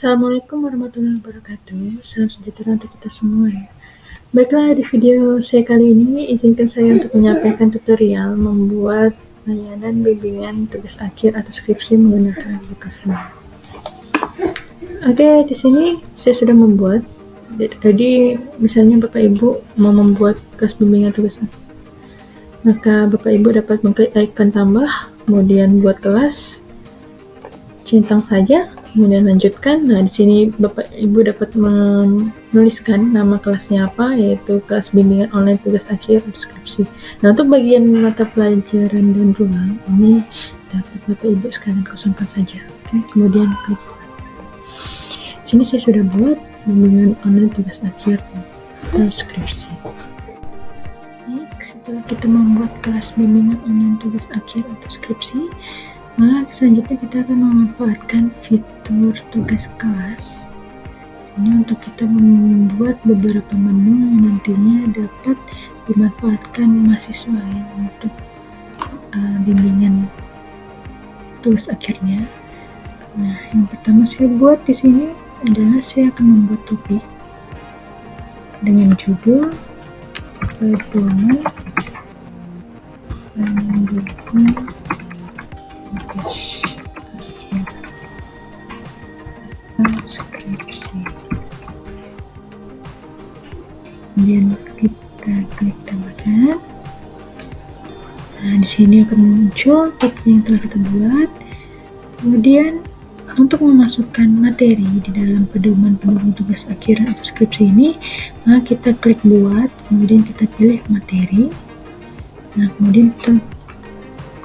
Assalamualaikum warahmatullahi wabarakatuh. Salam sejahtera untuk kita semua ya. Baiklah, di video saya kali ini izinkan saya untuk menyampaikan tutorial membuat layanan bimbingan tugas akhir atau skripsi menggunakan aplikasi. Oke, di sini saya sudah membuat. Jadi misalnya Bapak Ibu mau membuat kelas bimbingan tugas akhir, maka Bapak Ibu dapat mengklik icon tambah, kemudian buat kelas, centang saja, kemudian lanjutkan. Nah, di sini Bapak Ibu dapat menuliskan nama kelasnya apa, yaitu kelas bimbingan online tugas akhir atau skripsi. Nah, untuk bagian mata pelajaran dan ruang ini dapat Bapak Ibu sekalian kosongkan saja. Oke, kemudian klik. Di sini saya sudah buat bimbingan online tugas akhir atau skripsi. Baik, setelah kita membuat kelas bimbingan online tugas akhir atau skripsi, maka selanjutnya kita akan memanfaatkan fitur tugas kelas. Ini untuk kita membuat beberapa menu yang nantinya dapat dimanfaatkan mahasiswa ya, untuk bimbingan tugas akhirnya. Nah, yang pertama saya buat di sini adalah saya akan membuat topik dengan judul pedoman pendukung tugas akhir atau skripsi. Kemudian kita klik tambahkan. Nah, di sini akan muncul topik yang telah kita buat. Kemudian untuk memasukkan materi di dalam pedoman pendukung tugas akhir atau skripsi ini, maka kita klik buat, kemudian kita pilih materi. Nah, kemudian kita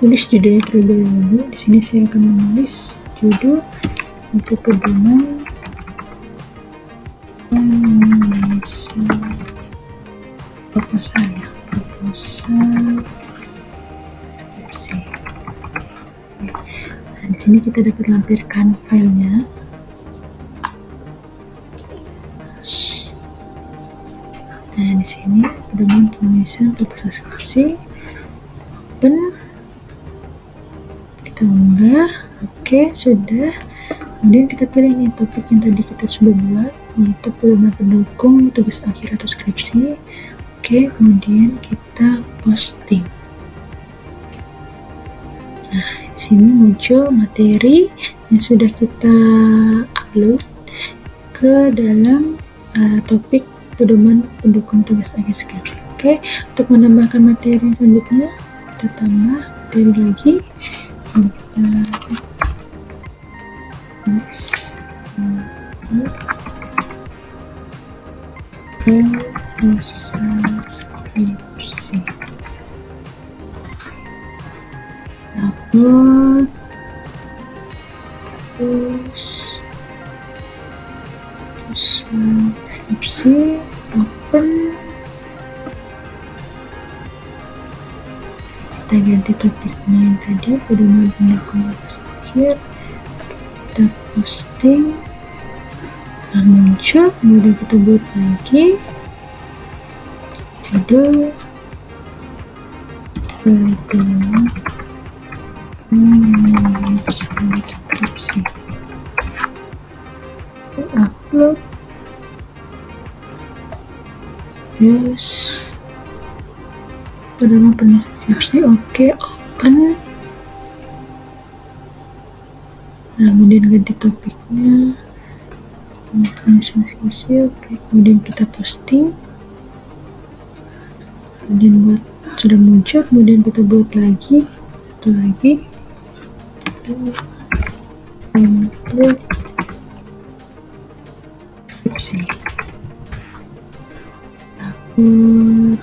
tulis judulnya terlebih dahulu. Di sini saya akan menulis judul untuk pedoman proposal skripsi. Nah, di sini kita dapat lampirkan filenya. Nah, di sini pedoman penulisan proposal skripsi. Open. Kita unggah. Oke, sudah. Kemudian kita pilih nih topik yang tadi kita sudah buat, yaitu pedoman pendukung tugas akhir atau skripsi. Oke, kemudian kita posting. Nah, di sini muncul materi yang sudah kita upload ke dalam topik pedoman pendukung tugas akhir skripsi. Oke, untuk menambahkan materi selanjutnya, kita tambah materi lagi. Kita tulis proposal skripsi. Upload, terus skripsi, open. Kita ganti topiknya yang tadi, pedoman pendukung tugas akhir. Kita posting. Nah, muncul, kemudian kita buat lagi judul pedoman skripsi. Kita upload, terus pedoman pendukung skripsi. Oke, open. Nah, kemudian ganti topiknya penulisan skripsi. Oke, kemudian kita posting. Kemudian buat sudah muncul, kemudian kita buat lagi satu lagi, template skripsi. Upload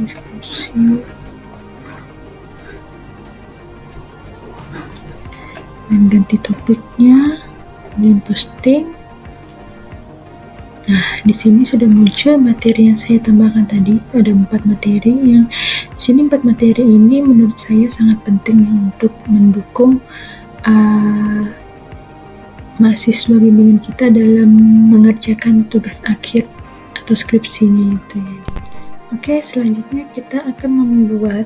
skripsi. Dan ganti topiknya, kemudian posting. Nah, di sini sudah muncul materi yang saya tambahkan tadi. Ada 4 materi yang di sini 4 materi ini menurut saya sangat penting ya, untuk mendukung mahasiswa bimbingan kita dalam mengerjakan tugas akhir atau skripsinya itu ya. Oke, selanjutnya kita akan membuat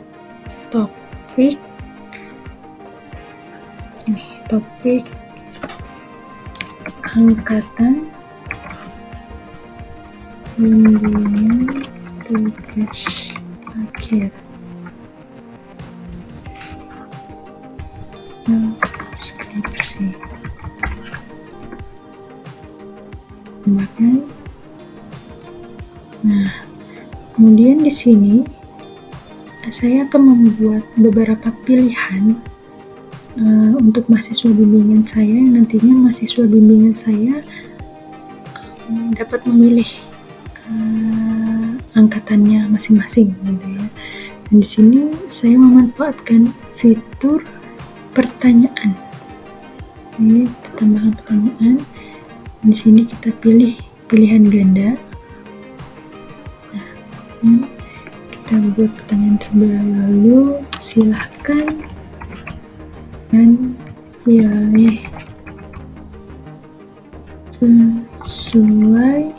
topik ini, topik angkatan bimbingan tugas akhir. Skripsi. Tambahkan. Nah, kemudian di sini saya akan membuat beberapa pilihan untuk mahasiswa bimbingan saya, yang nantinya mahasiswa bimbingan saya dapat memilih angkatannya masing-masing, gitu ya. Dan di sini saya memanfaatkan fitur pertanyaan. Ini tambahkan pertanyaan. Di sini kita pilih pilihan ganda. Nah, kita buat pertanyaan terlebih dahulu. Silahkan dan pilih sesuai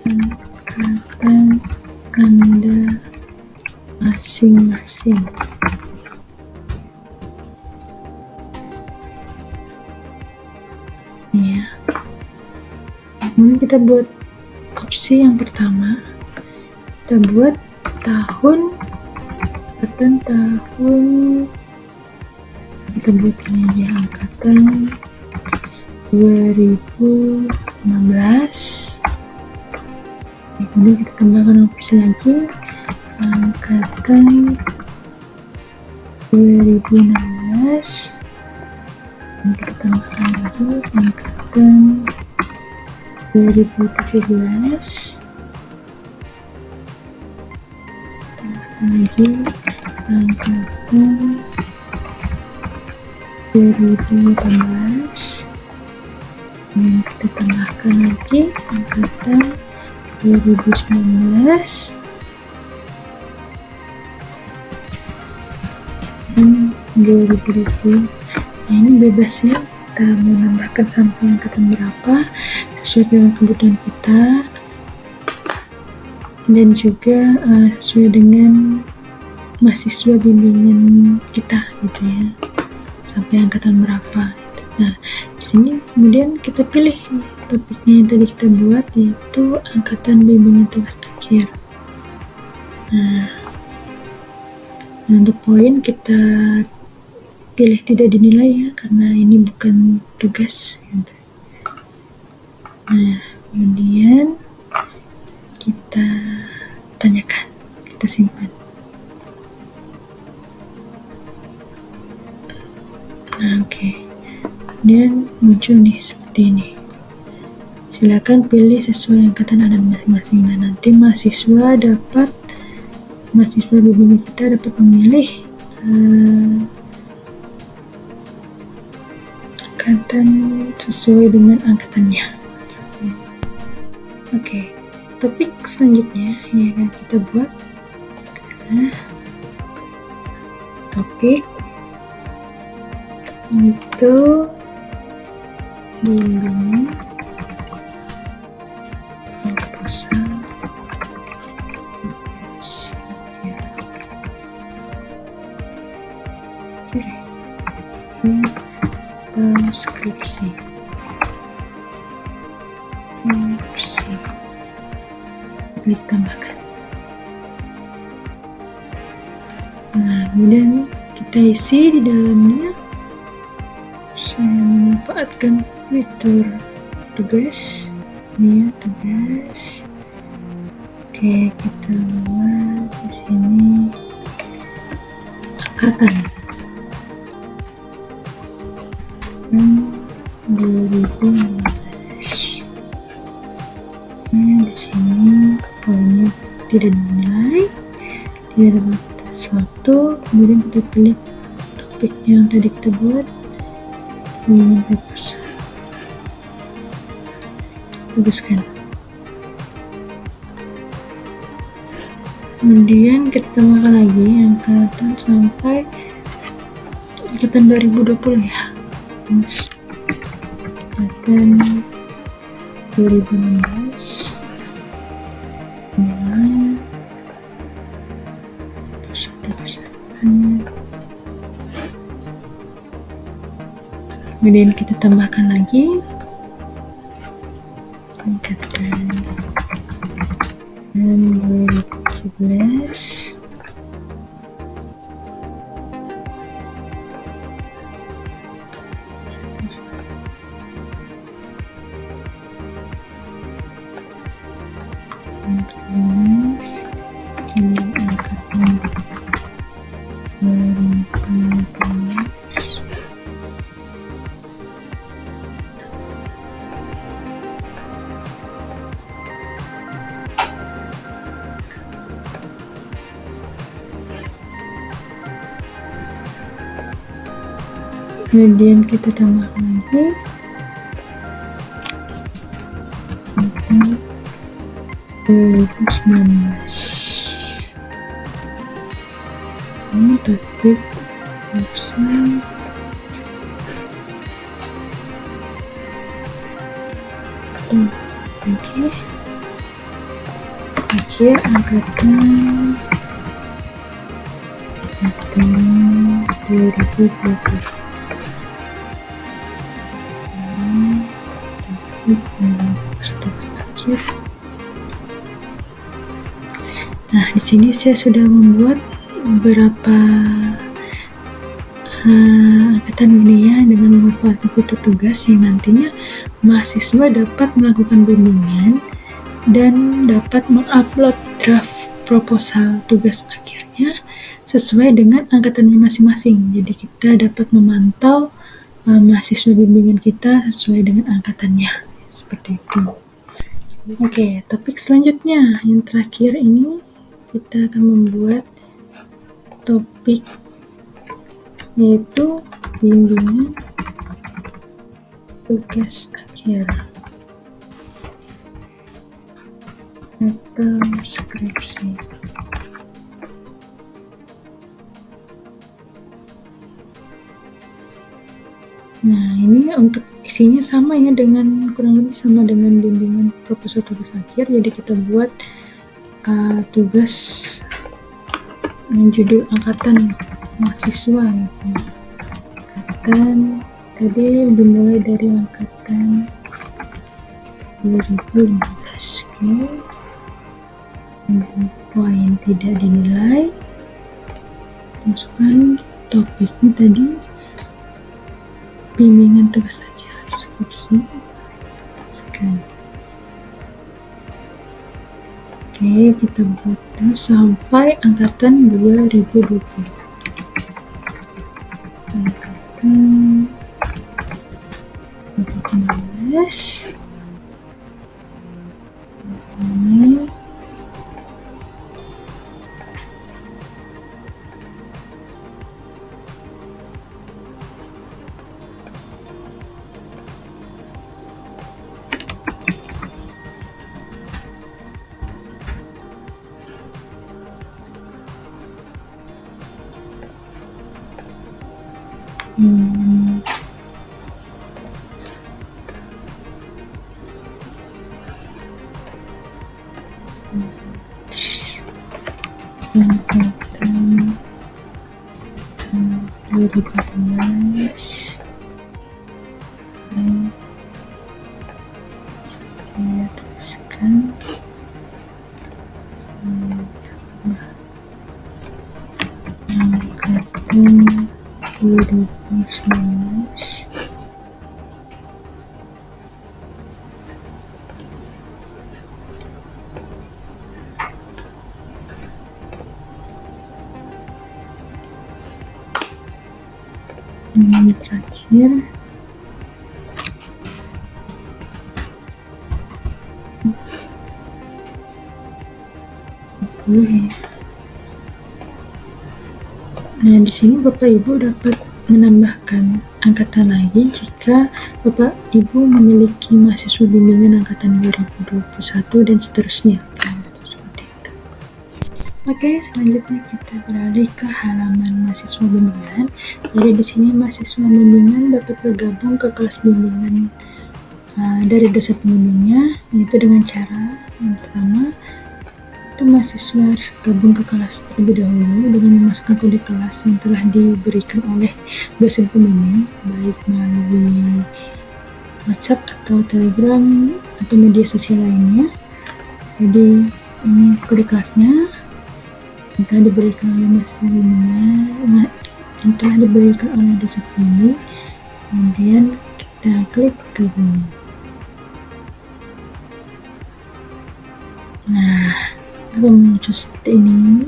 angkatan Anda masing-masing. Ya. Kemudian kita buat opsi yang pertama. Kita buat tahun, kita buat ini aja, angkatan 2015. Kemudian kita tambahkan opsi lagi, angkatan 2016. Dan kita tambahkan lagi angkatan 2017. Tambahkan lagi angkatan 2018. Dan kita tambahkan lagi angkatan 2019 dan 2020. Nah, ini bebas ya, kita mau menambahkan sampai angkatan berapa sesuai dengan kebutuhan kita, dan juga sesuai dengan mahasiswa bimbingan kita, gitu ya, sampai angkatan berapa. Nah, di sini kemudian kita pilih topiknya yang tadi kita buat, yaitu angkatan bimbingan tugas akhir. Nah, untuk poin kita pilih tidak dinilai ya, karena ini bukan tugas, gitu. Nah, kemudian kita tanyakan, kita simpan. Nah, oke. Kemudian muncul nih seperti ini. Silakan pilih sesuai angkatan Anda masing-masing. Nah, nanti mahasiswa bimbingan kita dapat memilih angkatan sesuai dengan angkatannya. Oke, topik selanjutnya yang akan kita buat adalah topik untuk bimbingan proposal skripsi. Klik tambahkan. Nah, kemudian kita isi di dalamnya. Saya memanfaatkan fitur tugas. Ini ya, tugas. Oke, kita buat di sini angkatan 2015. Nah, di sini poinnya tidak dinilai, tidak dapat sesuatu. Kemudian kita pilih topik yang tadi kita buat, papers. Tugaskan. Kemudian kita tambahkan lagi angkatan sampai angkatan 2020 ya. Angkatan 2016. Kemudian kita tambahkan lagi angkatan 2017. Kemudian kita tambahkan lagi untuk 2019. Ini topik website. Oke. Akhir angkatan 2020. Nah, di sini saya sudah membuat beberapa angkatan dunia dengan memanfaatkan fitur tugas yang nantinya mahasiswa dapat melakukan bimbingan dan dapat mengupload draft proposal tugas akhirnya sesuai dengan angkatannya masing-masing. Jadi kita dapat memantau mahasiswa bimbingan kita sesuai dengan angkatannya, seperti itu. Oke, topik selanjutnya yang terakhir ini kita akan membuat topik yaitu bimbingan tugas akhir atau skripsi. Nah, ini untuk isinya sama ya, dengan kurang lebih sama dengan bimbingan proposal tugas akhir. Jadi kita buat tugas judul angkatan mahasiswa gitu. Angkatan tadi dimulai dari angkatan 2015. Poin tidak dinilai, masukkan topiknya tadi bimbingan tugas akhir skripsi. Oke, kita buat dulu sampai angkatan 2020. Angkatan 2019. Ini angkatan 2015. Saya tuliskan angkatan 2019. Ini terakhir Nah, di sini Bapak Ibu dapat menambahkan angkatan lagi jika Bapak Ibu memiliki mahasiswa bimbingan angkatan 2021 dan seterusnya. Seperti itu. Oke, selanjutnya kita beralih ke halaman mahasiswa bimbingan. Jadi di sini mahasiswa bimbingan dapat bergabung ke kelas bimbingan dari dosen pembimbingnya, yaitu dengan cara yang pertama itu mahasiswa harus gabung ke kelas terlebih dahulu dengan memasukkan kode kelas yang telah diberikan oleh dosen pembimbing, baik melalui WhatsApp atau Telegram atau media sosial lainnya. Jadi ini kode kelasnya yang telah diberikan oleh mahasiswa bimbingnya, yang telah diberikan oleh dosen pembimbing. Kemudian kita klik gabung. Nah, akan muncul seperti ini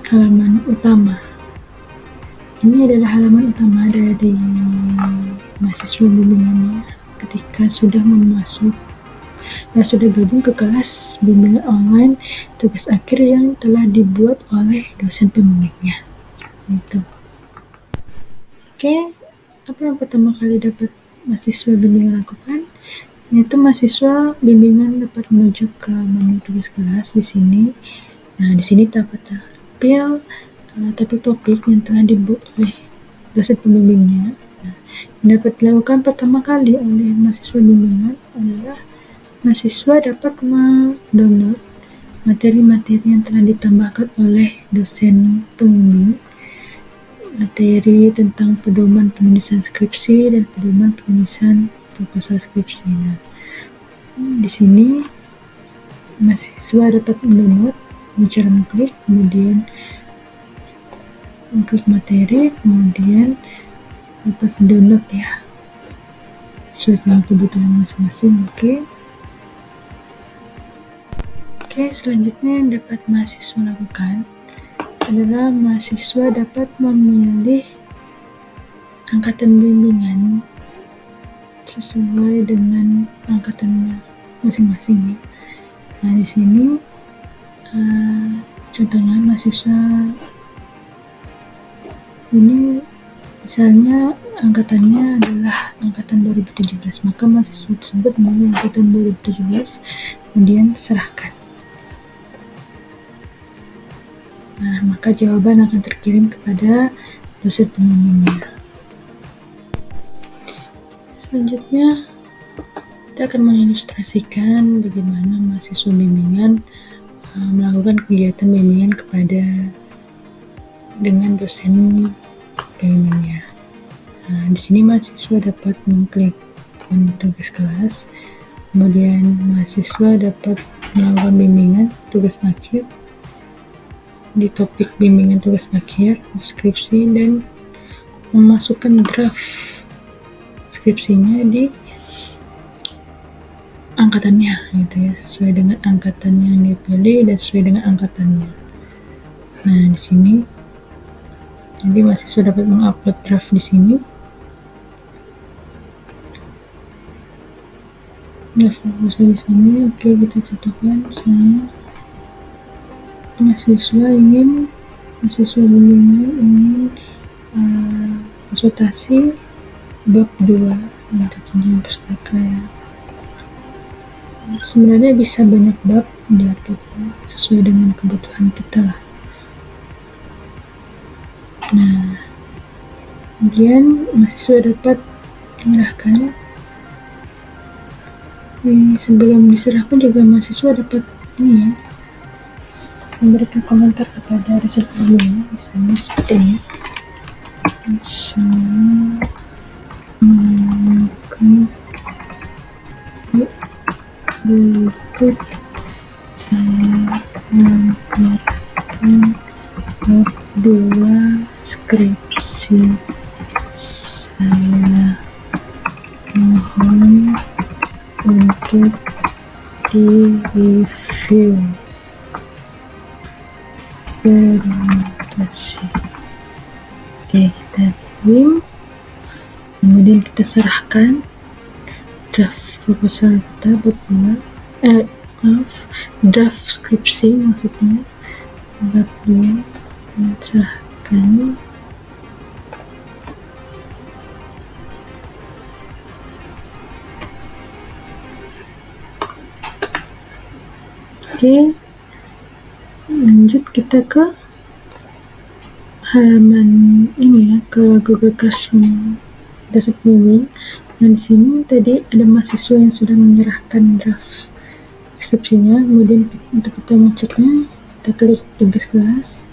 halaman utama. Ini adalah halaman utama dari mahasiswa bimbingannya ketika sudah sudah gabung ke kelas bimbingan online tugas akhir yang telah dibuat oleh dosen pembimbingnya. Gitu. Oke, apa yang pertama kali dapat mahasiswa bimbingan lakukan? Yaitu mahasiswa bimbingan dapat menuju ke menu tugas kelas di sini. Nah, di sini dapat tampil topik-topik yang telah dibuat oleh dosen pembimbingnya. Nah, yang dapat dilakukan pertama kali oleh mahasiswa bimbingan adalah mahasiswa dapat mendownload materi-materi yang telah ditambahkan oleh dosen pembimbing, materi tentang pedoman penulisan skripsi dan pedoman penulisan proposal skripsi. Nah, di sini mahasiswa dapat mendownload dengan cara mengklik, kemudian mengklik materi, kemudian dapat mendownload ya sesuai dengan kebutuhan masing-masing. Oke, selanjutnya yang dapat mahasiswa lakukan adalah mahasiswa dapat memilih angkatan bimbingan sesuai dengan angkatannya masing-masing ya. Nah, di sini contohnya mahasiswa ini misalnya angkatannya adalah angkatan 2017, maka mahasiswa tersebut memilih angkatan 2017 kemudian serahkan. Nah, maka jawaban akan terkirim kepada dosen pembimbingnya. Selanjutnya, kita akan mengilustrasikan bagaimana mahasiswa bimbingan melakukan kegiatan bimbingan dengan dosen pembimbingnya. Nah, di sini mahasiswa dapat mengklik menu tugas kelas, kemudian mahasiswa dapat melakukan bimbingan tugas akhir di topik bimbingan tugas akhir, skripsi, dan memasukkan draft skripsinya di angkatannya gitu ya, sesuai dengan angkatan yang dia pilih dan sesuai dengan angkatannya. Nah, di sini jadi mahasiswa dapat mengupload draft di sini. Nah, fokusnya di sini. Oke, kita contohkan misalnya mahasiswa bimbingan ingin konsultasi bab 2 tentang pustaka ya. Sebenarnya bisa banyak bab diupload sesuai dengan kebutuhan kita lah. Nah, kemudian mahasiswa dapat menyerahkan. Sebelum diserahkan juga mahasiswa dapat ini ya, memberikan komentar kepada dosen pembimbing, misalnya seperti ini. Berikut saya melaporkan bab 2 skripsi saya, mohon untuk di-review. Terima kasih. Oke, kita kirim, kemudian kita serahkan draft proposal kita bab 2, draft skripsi maksudnya bab 2, kita serahkan. Oke, lanjut kita ke halaman ini ya, ke Google Classroom dosen pembimbing. Nah, di sini tadi ada mahasiswa yang sudah menyerahkan draft skripsinya. Kemudian untuk kita mengeceknya, kita klik tugas kelas,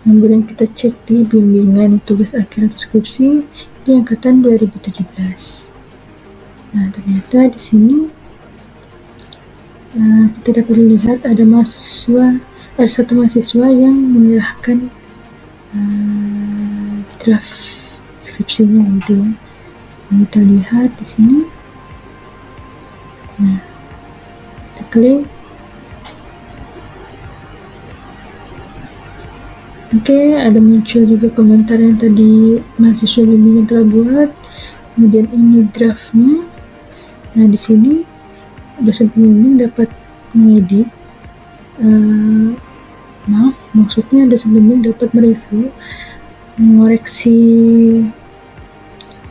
kemudian kita cek di bimbingan tugas akhir atau skripsi di angkatan 2017. Nah, ternyata di sini kita dapat lihat ada satu mahasiswa yang menyerahkan draft skripsinya gitu ya. Nah, kita lihat di sini. Nah, kita klik. Oke, ada muncul juga komentar yang tadi mahasiswa bimbingan telah buat. Kemudian ini draftnya. Nah, di sini dosen pembimbing dapat mengedit. Maksudnya dosen pembimbing dapat mereview, mengoreksi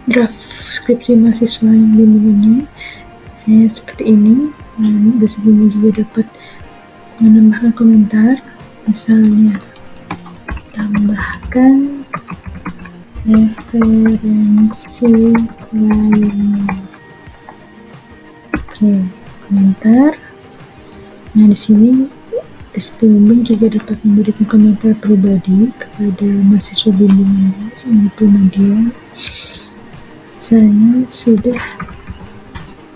draft skripsi mahasiswa yang bimbingannya. Misalnya seperti ini. Dosen pembimbing juga dapat menambahkan komentar, misalnya tambahkan referensi lain. Oke, komentar. Nah, di sini dosen pembimbing juga dapat memberikan komentar pribadi kepada mahasiswa bimbingannya, yaitu Nadia. Misalnya sudah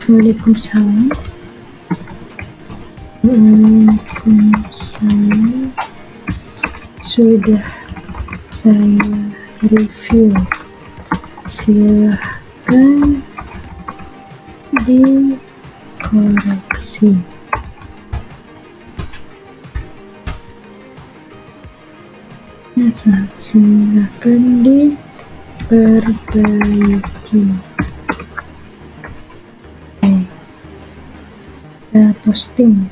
Waalaikumsalam. Sudah saya review, silahkan dikoreksi. Silahkan diperbaiki. Posting.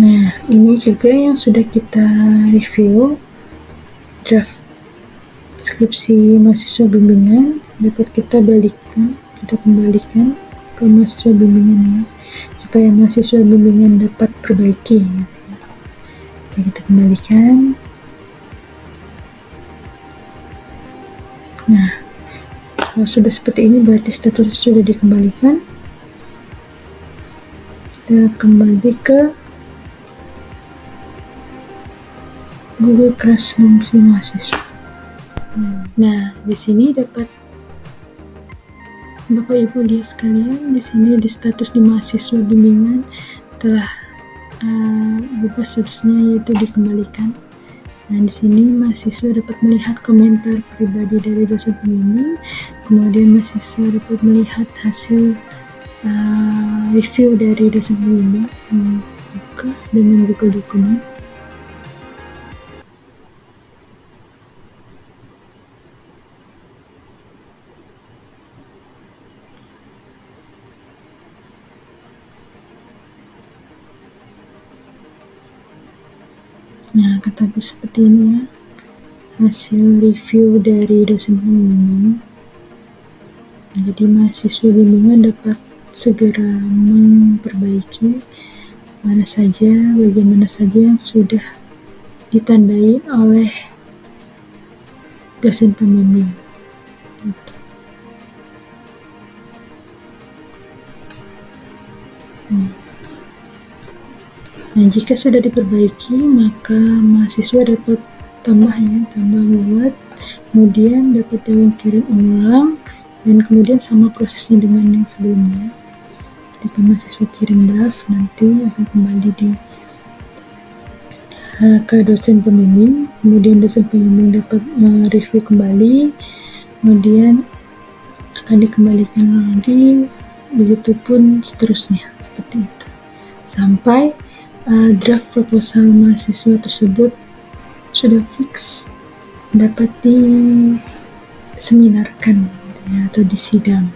Nah, ini juga yang sudah kita review, draft skripsi mahasiswa bimbingan dapat kita kembalikan ke mahasiswa bimbingannya supaya mahasiswa bimbingan dapat perbaiki. Oke, kita kembalikan. Nah, kalau sudah seperti ini berarti status sudah dikembalikan. Kita kembali ke Google Classroom si mahasiswa. Nah, di sini dapat Bapak Ibu lihat sekalian, di sini di status di mahasiswa bimbingan telah berubah statusnya, yaitu dikembalikan. Nah, di sini mahasiswa dapat melihat komentar pribadi dari dosen pembimbing, kemudian mahasiswa dapat melihat hasil review dari dosen pembimbing. Buka dengan Google Dokumen. Nah, kataku seperti ini ya, hasil review dari dosen pembimbing. Jadi mahasiswa bimbingan dapat segera memperbaiki bagian mana saja yang sudah ditandai oleh dosen pembimbing. Nah, jika sudah diperbaiki, maka mahasiswa dapat tambah buat, kemudian dapat kirim ulang, dan kemudian sama prosesnya dengan yang sebelumnya. Ketika mahasiswa kirim draft, nanti akan kembali ke dosen pembimbing, kemudian dosen pembimbing dapat mereview kembali, kemudian akan dikembalikan lagi, begitupun seterusnya, seperti itu, sampai draft proposal mahasiswa tersebut sudah fix dapat diseminarkan atau disidang.